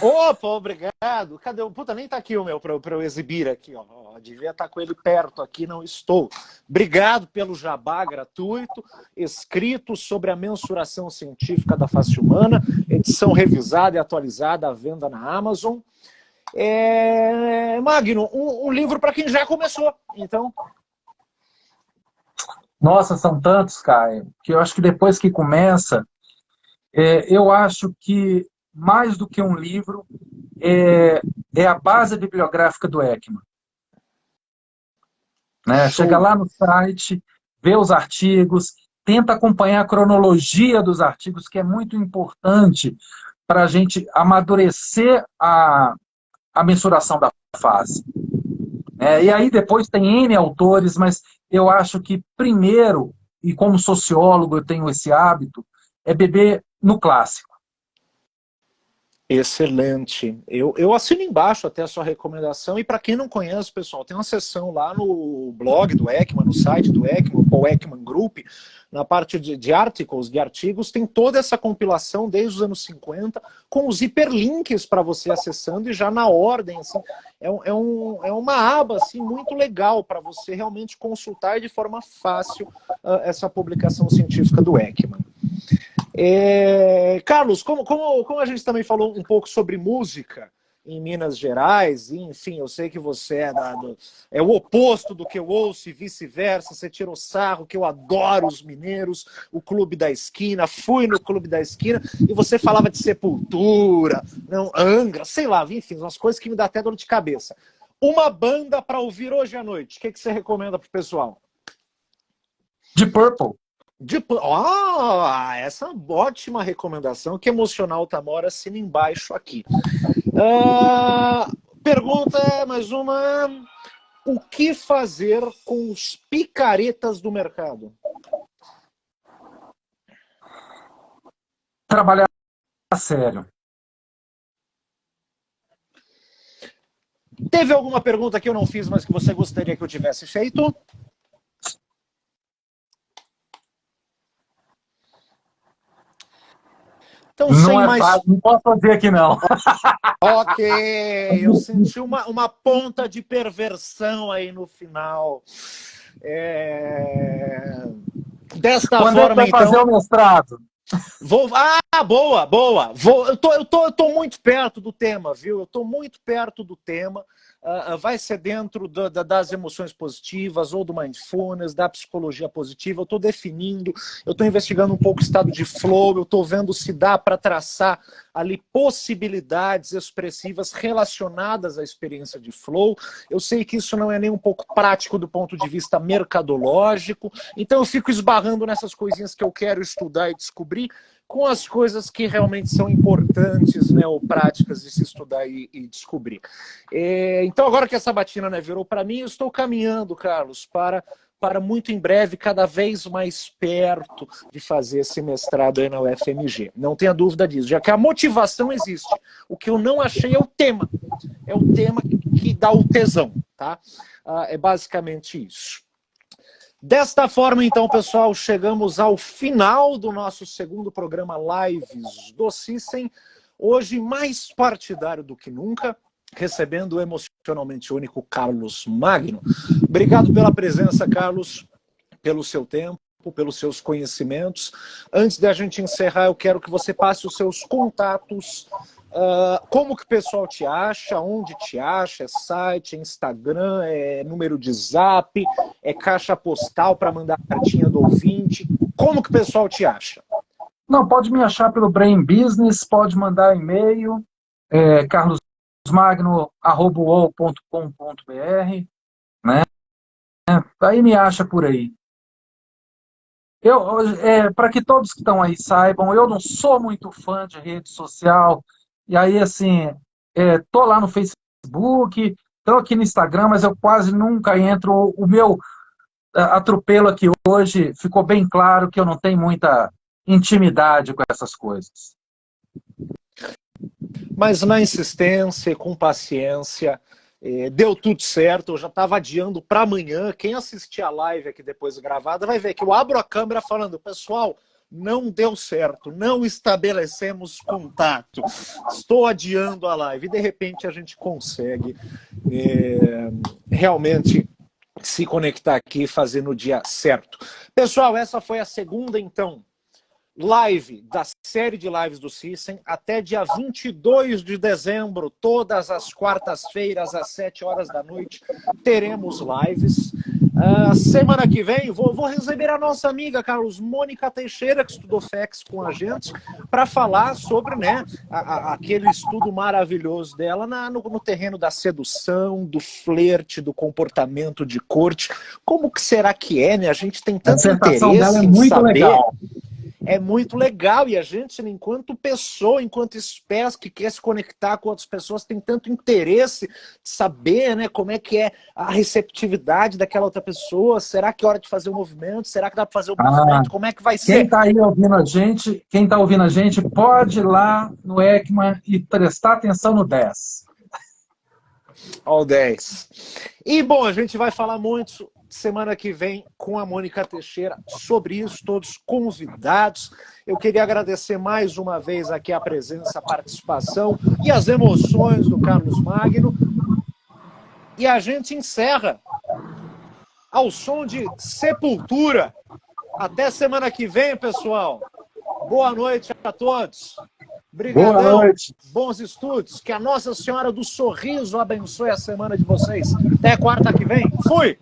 Opa, obrigado. Cadê o... Puta, nem tá aqui o meu para eu exibir aqui, ó. Devia estar com ele perto aqui, não estou. Obrigado pelo jabá gratuito, escrito sobre a mensuração científica da face humana, edição revisada e atualizada à venda na Amazon. Magno, um livro para quem já começou, então. Nossa, são tantos, Caio, que eu acho que depois que começa, eu acho que mais do que um livro, é a base bibliográfica do Ekman. Né? Chega lá no site, vê os artigos, tenta acompanhar a cronologia dos artigos, que é muito importante para a gente amadurecer a mensuração da face. E aí depois tem N autores, mas eu acho que primeiro, e como sociólogo eu tenho esse hábito, é beber no clássico. Excelente. Eu assino embaixo até a sua recomendação. E para quem não conhece, pessoal, tem uma seção lá no blog do Ekman, no site do Ekman, o Ekman Group, na parte de articles, de artigos, tem toda essa compilação desde os anos 50, com os hiperlinks para você acessando e já na ordem. Assim, é uma aba assim, muito legal para você realmente consultar de forma fácil essa publicação científica do Ekman. Carlos, como a gente também falou um pouco sobre música em Minas Gerais, e, enfim, eu sei que você é o oposto do que eu ouço e vice-versa, você tirou sarro, que eu adoro os mineiros, o Clube da Esquina, fui no Clube da Esquina, e você falava de Sepultura, não, Angra, sei lá, enfim, umas coisas que me dá até dor de cabeça. Uma banda para ouvir hoje à noite, o que você recomenda pro pessoal? Deep Purple. Essa ótima recomendação, que Emocional Tamora assina embaixo aqui. Pergunta, mais uma. O que fazer com os picaretas do mercado? Trabalhar a sério. Teve alguma pergunta que eu não fiz, mas que você gostaria que eu tivesse feito? Então, Não posso fazer aqui, não. Ok, eu senti uma ponta de perversão aí no final. Desta Quando forma, vai fazer o mestrado? Boa. Eu tô muito perto do tema, viu? Eu tô muito perto do tema. Vai ser dentro das emoções positivas ou do mindfulness, da psicologia positiva. Eu estou definindo, eu estou investigando um pouco o estado de flow, eu estou vendo se dá para traçar ali possibilidades expressivas relacionadas à experiência de flow. Eu sei que isso não é nem um pouco prático do ponto de vista mercadológico, então eu fico esbarrando nessas coisinhas que eu quero estudar e descobrir, com as coisas que realmente são importantes, né, ou práticas de se estudar e descobrir. Então, agora que essa batina, né, virou para mim, eu estou caminhando, Carlos, para muito em breve, cada vez mais perto de fazer esse mestrado aí na UFMG. Não tenha dúvida disso, já que a motivação existe. O que eu não achei é o tema. É o tema que dá o tesão, tá? É basicamente isso. Desta forma, então, pessoal, chegamos ao final do nosso segundo programa Lives do Cissem. Hoje, mais partidário do que nunca, recebendo o emocionalmente único Carlos Magno. Obrigado pela presença, Carlos, pelo seu tempo, pelos seus conhecimentos. Antes de a gente encerrar, eu quero que você passe os seus contatos. Como que o pessoal te acha, onde te acha, é site, é Instagram, é número de zap, é caixa postal para mandar cartinha do ouvinte, como que o pessoal te acha? Não, pode me achar pelo Brain Business, pode mandar e-mail, carlosmagno@uol.com.br, né? Aí me acha por aí. Para que todos que estão aí saibam, eu não sou muito fã de rede social. E aí, assim, tô lá no Facebook, tô aqui no Instagram, mas eu quase nunca entro. O meu atropelo aqui hoje ficou bem claro que eu não tenho muita intimidade com essas coisas. Mas na insistência, com paciência, deu tudo certo. Eu já estava adiando para amanhã. Quem assistir a live aqui depois gravada vai ver que eu abro a câmera falando, pessoal, não deu certo, não estabelecemos contato, estou adiando a live. E de repente a gente consegue realmente se conectar aqui e fazer no dia certo. Pessoal, essa foi a segunda, então, live da série de lives do Cicem, até dia 22 de dezembro, todas as quartas-feiras, às 7 horas da noite, teremos lives. Semana que vem, vou receber a nossa amiga, Carlos, Mônica Teixeira, que estudou FEX com a gente, para falar sobre, né, aquele estudo maravilhoso dela no terreno da sedução, do flerte, do comportamento de corte. Como que será que é, né? A gente tem tanto interesse em saber. Legal. É muito legal, e a gente, enquanto pessoa, enquanto espécie que quer se conectar com outras pessoas, tem tanto interesse de saber, né, como é que é a receptividade daquela outra pessoa. Será que é hora de fazer o movimento? Será que dá para fazer o movimento? Como é que vai ser? Quem está aí ouvindo a gente, pode ir lá no ECMA e prestar atenção no 10. Ao 10. E, bom, a gente vai falar muito semana que vem com a Mônica Teixeira sobre isso, todos convidados. Eu queria agradecer mais uma vez aqui a presença, a participação e as emoções do Carlos Magno. E a gente encerra ao som de Sepultura. Até semana que vem, pessoal. Boa noite a todos. Obrigadão. Boa noite. Bons estudos. Que a Nossa Senhora do Sorriso abençoe a semana de vocês. Até quarta que vem. Fui!